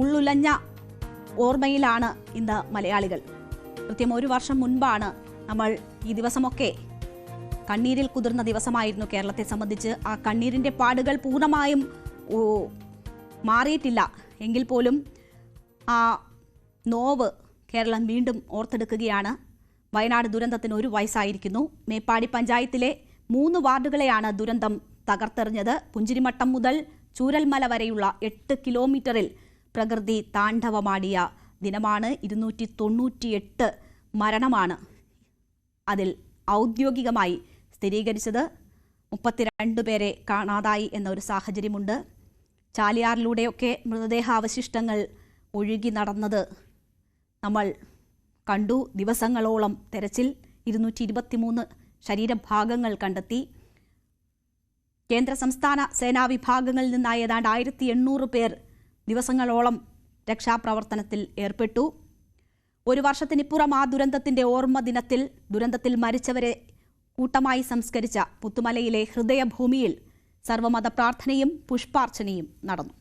ഉള്ളുലഞ്ഞ ഓർമ്മയിലാണ് ഇന്ന് മലയാളികൾ. കൃത്യം 1 വർഷം മുൻപാണ് നമ്മൾ ഈ ദിവസമൊക്കെ കണ്ണീരിൽ കുതിർന്ന ദിവസമായിരുന്നു കേരളത്തെ സംബന്ധിച്ച്. ആ കണ്ണീരിൻ്റെ പാടുകൾ പൂർണ്ണമായും മാറിയിട്ടില്ല എങ്കിൽ പോലും ആ നോവ് കേരളം വീണ്ടും ഓർത്തെടുക്കുകയാണ്. വയനാട് ദുരന്തത്തിന് 1 വയസ്സായിരിക്കുന്നു. മേപ്പാടി പഞ്ചായത്തിലെ 3 വാർഡുകളെയാണ് ദുരന്തം തകർത്തെറിഞ്ഞത്. പുഞ്ചിരിമട്ടം മുതൽ ചൂരൽമല വരെയുള്ള 8 കിലോമീറ്ററിൽ പ്രകൃതി താണ്ഡവമാടിയ ദിനമാണ്. 298 മരണമാണ് അതിൽ ഔദ്യോഗികമായി സ്ഥിരീകരിച്ചത്. 32 പേരെ കാണാതായി എന്നൊരു സാഹചര്യമുണ്ട്. ചാലിയാറിലൂടെയൊക്കെ മൃതദേഹാവശിഷ്ടങ്ങൾ ഒഴുകി നടന്നത് നമ്മൾ കണ്ടു. ദിവസങ്ങളോളം തെരച്ചിൽ. 223 ശരീരഭാഗങ്ങൾ കണ്ടെത്തി. കേന്ദ്ര സംസ്ഥാന സേനാ വിഭാഗങ്ങളിൽ നിന്നായി ഏതാണ്ട് 1800 പേർ ദിവസങ്ങളോളം രക്ഷാപ്രവർത്തനത്തിൽ ഏർപ്പെട്ടു. 1 വർഷത്തിനിപ്പുറം ആ ദുരന്തത്തിന്റെ ഓർമ്മ ദിനത്തിൽ ദുരന്തത്തിൽ മരിച്ചവരെ കൂട്ടമായി സംസ്കരിച്ച പുത്തുമലയിലെ ഹൃദയഭൂമിയിൽ സർവമത പ്രാർത്ഥനയും പുഷ്പാർച്ചനയും നടന്നു.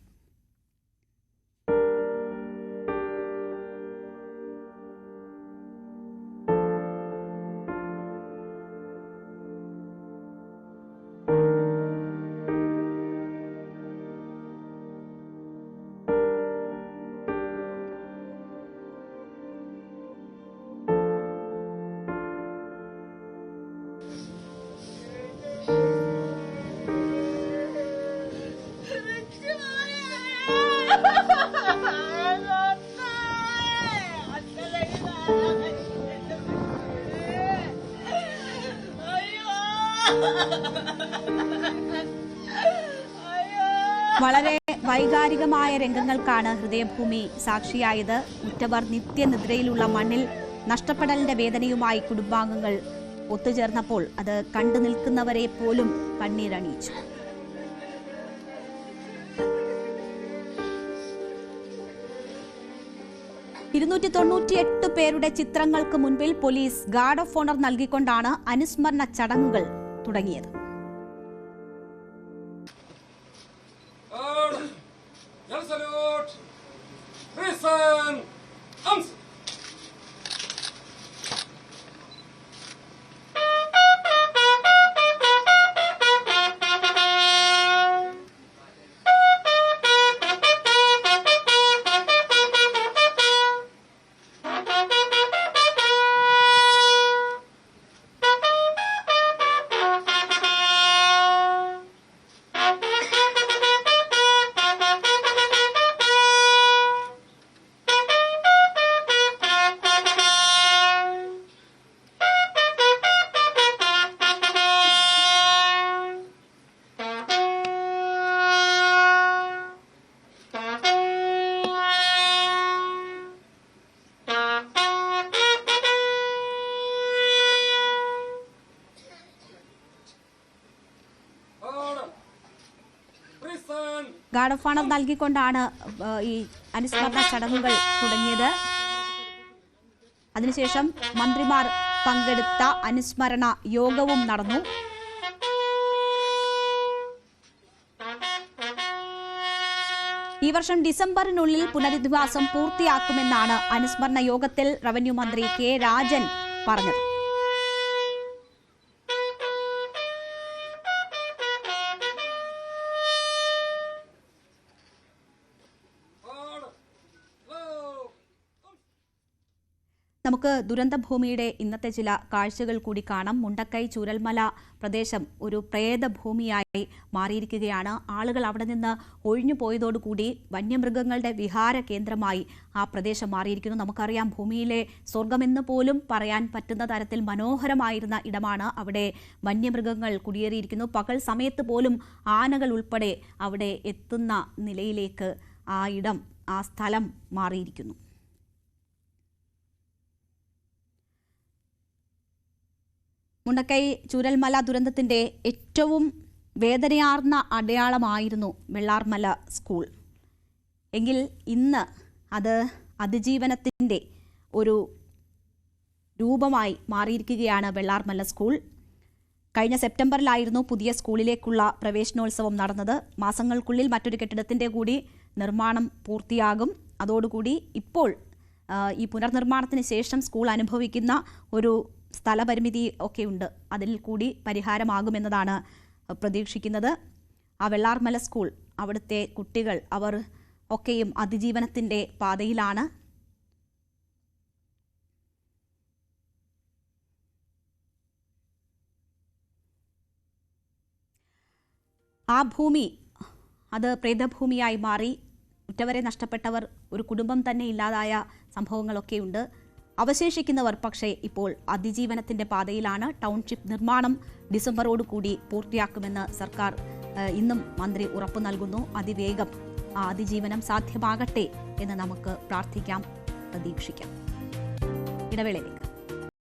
വളരെ വൈകാരികമായ രംഗങ്ങൾക്കാണ് ഹൃദയഭൂമി സാക്ഷിയായത്. ഉറ്റവർ നിത്യനിദ്രയിലുള്ള മണ്ണിൽ നഷ്ടപ്പെടലിന്റെ വേദനയുമായി കുടുംബാംഗങ്ങൾ ഒത്തുചേർന്നപ്പോൾ അത് കണ്ടു നിൽക്കുന്നവരെ പോലും കണ്ണീരണിയിച്ചു. തൊണ്ണൂറ്റിയെട്ട് പേരുടെ ചിത്രങ്ങൾക്ക് മുൻപിൽ പോലീസ് ഗാർഡ് ഓഫ് ഓണർ നൽകിക്കൊണ്ടാണ് അനുസ്മരണ ചടങ്ങുകൾ തുടങ്ങിയത്. ഗാർഡ് ഓഫ് ഓണർ നൽകിക്കൊണ്ടാണ് ഈ അനുസ്മരണ ചടങ്ങുകൾ തുടങ്ങിയത്. അതിനുശേഷം മന്ത്രിമാർ പങ്കെടുത്ത അനുസ്മരണ യോഗവും നടന്നു. ഈ വർഷം ഡിസംബറിനുള്ളിൽ പുനരധിവാസം പൂർത്തിയാക്കുമെന്നാണ് അനുസ്മരണ യോഗത്തിൽ റവന്യൂ മന്ത്രി കെ രാജൻ പറഞ്ഞത്. നമുക്ക് ദുരന്തഭൂമിയുടെ ഇന്നത്തെ ചില കാഴ്ചകൾ കൂടി കാണാം. മുണ്ടക്കൈ ചൂരൽമല പ്രദേശം ഒരു പ്രേതഭൂമിയായി മാറിയിരിക്കുകയാണ്. ആളുകൾ അവിടെ നിന്ന് ഒഴിഞ്ഞു പോയതോടുകൂടി വന്യമൃഗങ്ങളുടെ വിഹാര കേന്ദ്രമായി ആ പ്രദേശം മാറിയിരിക്കുന്നു. നമുക്കറിയാം, ഭൂമിയിലെ സ്വർഗമെന്ന് പോലും പറയാൻ പറ്റുന്ന തരത്തിൽ മനോഹരമായിരുന്ന ഇടമാണ്. അവിടെ വന്യമൃഗങ്ങൾ കുടിയേറിയിരിക്കുന്നു. പകൽ സമയത്ത് പോലും ആനകൾ ഉൾപ്പെടെ അവിടെ എത്തുന്ന നിലയിലേക്ക് ആ സ്ഥലം മാറിയിരിക്കുന്നു. മുണ്ടക്കൈ ചൂരൽമല ദുരന്തത്തിന്റെ ഏറ്റവും വേദനയാർന്ന അടയാളമായിരുന്നു വെള്ളാർമല സ്കൂൾ. എങ്കിൽ ഇന്ന് അത് അതിജീവനത്തിൻ്റെ ഒരു രൂപമായി മാറിയിരിക്കുകയാണ് വെള്ളാർമല സ്കൂൾ. കഴിഞ്ഞ സെപ്റ്റംബറിലായിരുന്നു പുതിയ സ്കൂളിലേക്കുള്ള പ്രവേശനോത്സവം നടന്നത്. മാസങ്ങൾക്കുള്ളിൽ മറ്റൊരു കെട്ടിടത്തിന്റെ കൂടി നിർമ്മാണം പൂർത്തിയാകും. അതോടുകൂടി ഇപ്പോൾ ഈ പുനർനിർമ്മാണത്തിന് ശേഷം സ്കൂൾ അനുഭവിക്കുന്ന ഒരു സ്ഥലപരിമിതി ഒക്കെ ഉണ്ട്. അതിൽ കൂടി പരിഹാരമാകുമെന്നതാണ് പ്രതീക്ഷിക്കുന്നത്. ആ വെള്ളാർമല സ്കൂൾ, അവിടുത്തെ കുട്ടികൾ അവർ ഒക്കെയും അതിജീവനത്തിൻ്റെ പാതയിലാണ്. ആ ഭൂമി അത് പ്രേതഭൂമിയായി മാറി. ഉറ്റവരെ നഷ്ടപ്പെട്ടവർ, ഒരു കുടുംബം തന്നെ ഇല്ലാതായ സംഭവങ്ങളൊക്കെയുണ്ട്. അവശേഷിക്കുന്നവർ പക്ഷേ ഇപ്പോൾ അതിജീവനത്തിൻ്റെ പാതയിലാണ്. ടൗൺഷിപ്പ് നിർമ്മാണം ഡിസംബറോടുകൂടി പൂർത്തിയാക്കുമെന്ന് സർക്കാർ ഇന്നും മന്ത്രി ഉറപ്പു നൽകുന്നു. അതിവേഗം ആ അതിജീവനം സാധ്യമാകട്ടെ എന്ന് നമുക്ക് പ്രാർത്ഥിക്കാം, പ്രതീക്ഷിക്കാം. ഇടവേളയിലേക്ക്.